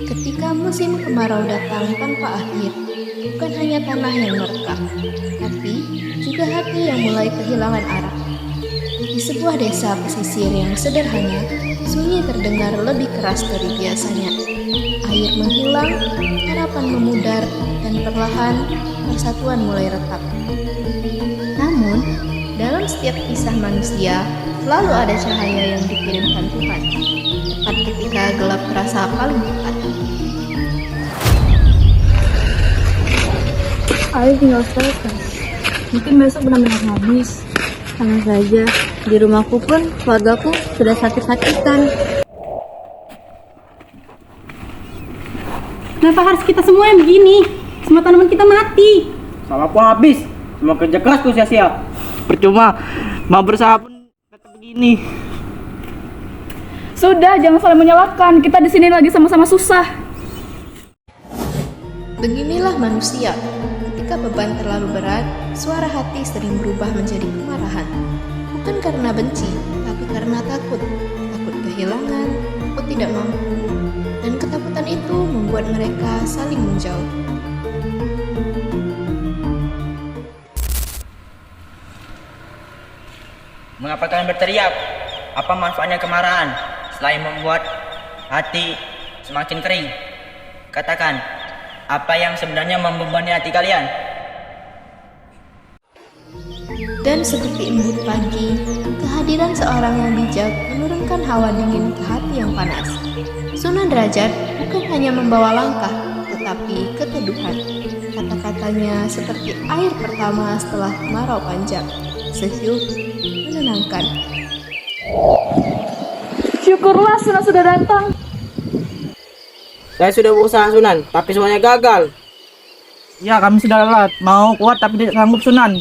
Ketika musim kemarau datang tanpa akhir, bukan hanya tanah yang merekah, tapi juga hati yang mulai kehilangan arah. Di sebuah desa pesisir yang sederhana, sunyi terdengar lebih keras dari biasanya. Air menghilang, harapan memudar, dan perlahan persatuan mulai retak. Namun, dalam setiap kisah manusia, selalu ada cahaya yang dikirimkan Tuhan, tepat ketika gelap terasa paling dekat. Air tinggal selesai. Mungkin besok benar-benar habis. Sama saja, di rumahku pun keluargaku sudah sakit-sakitan. Kenapa harus kita semua yang begini? Semua tanaman kita mati. Sama aku habis. Semua kerja kerasku sia-sia. Percuma, mau berusaha pun tetap begini. Sudah, jangan saling menyalahkan. Kita di sini lagi sama-sama susah. Beginilah manusia. Ketika beban terlalu berat, suara hati sering berubah menjadi kemarahan. Bukan karena benci, tapi karena takut. Takut kehilangan, takut tidak mampu. Dan ketakutan itu membuat mereka saling menjauh. Mengapa kalian berteriak? Apa manfaatnya kemarahan selain membuat hati semakin kering? Katakan, apa yang sebenarnya membebani hati kalian? Dan seperti embun pagi, kehadiran seorang yang bijak menurunkan hawa dingin ke hati yang panas. Sunan Derajat bukan hanya membawa langkah, tetapi keteduhan. Kata-katanya seperti air pertama setelah kemarau panjang, sejuk, menenangkan. Syukurlah Sunan sudah datang. Saya sudah berusaha Sunan, tapi semuanya gagal. Ya, kami sudah lelah. Mau kuat tapi tidak sanggup Sunan.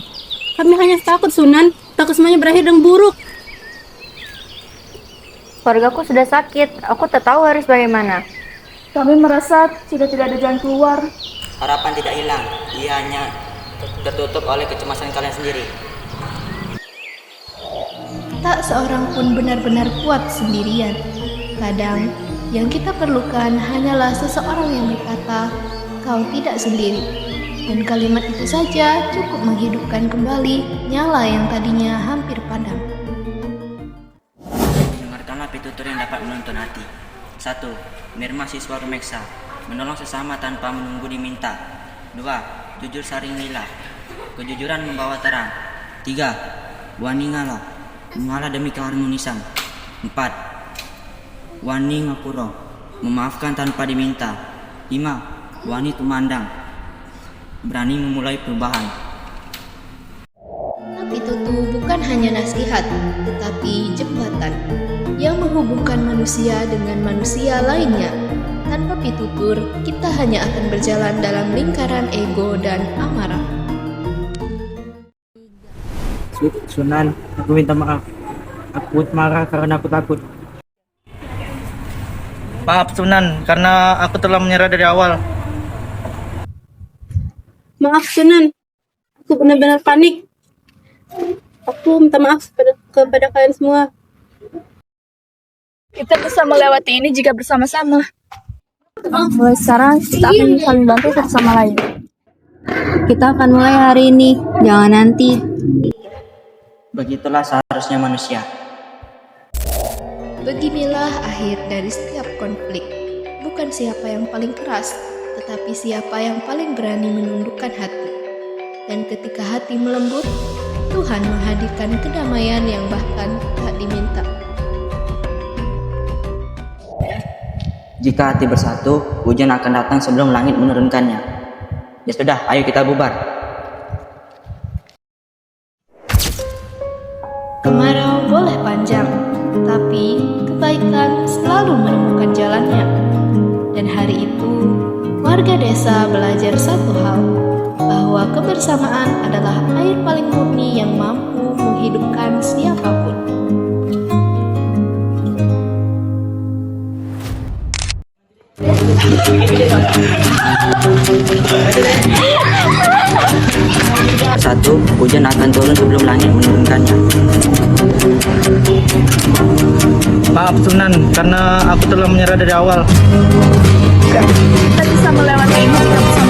Kami hanya takut, Sunan. Takut semuanya berakhir dengan buruk. Keluargaku sudah sakit, aku tak tahu harus bagaimana. Kami merasa sudah tidak ada jalan keluar. Harapan tidak hilang, ia hanya tertutup oleh kecemasan kalian sendiri. Tak seorang pun benar-benar kuat sendirian. Kadang, yang kita perlukan hanyalah seseorang yang berkata, "Kau tidak sendiri." Dan kalimat itu saja cukup menghidupkan kembali nyala yang tadinya hampir padam. Dengarkanlah pitutur yang dapat menuntun hati. 1. Nirma siswa Rumeksa, menolong sesama tanpa menunggu diminta. 2. Jujur saringilah, kejujuran membawa terang. 3. Wani ngalah, mengalah demi keharmonisan. 4. Wani ngapuro, memaafkan tanpa diminta. 5. Wani tumandang, berani memulai perubahan. Pitutur bukan hanya nasihat, tetapi jembatan yang menghubungkan manusia dengan manusia lainnya. Tanpa pitutur, kita hanya akan berjalan dalam lingkaran ego dan amarah. Sunan, aku minta maaf. Aku marah karena aku takut. Maaf Sunan, karena aku telah menyerah dari awal. Maaf, Sunan. Aku benar-benar panik. Aku minta maaf kepada kalian semua. Kita bisa melewati ini jika bersama-sama. Mulai sekarang, kita akan saling bantu satu sama lain. Kita akan mulai hari ini, jangan nanti. Begitulah seharusnya manusia. Beginilah akhir dari setiap konflik. Bukan siapa yang paling keras, tetapi siapa yang paling berani menundukkan hati. Dan ketika hati melembut, Tuhan menghadirkan kedamaian yang bahkan tak diminta. Jika hati bersatu, hujan akan datang sebelum langit menurunkannya. Ya sudah, ayo kita bubar. Kemarau boleh panjang, tapi kebaikan selalu menemukan jalannya. Dan hari itu, warga desa belajar satu hal, bahwa kebersamaan adalah air paling murni yang mampu menghidupkan siapapun. Satu, hujan akan turun sebelum langit menurunkannya. Maaf Sunan, karena aku telah menyerah dari awal. Kita bisa melewati ini bersama.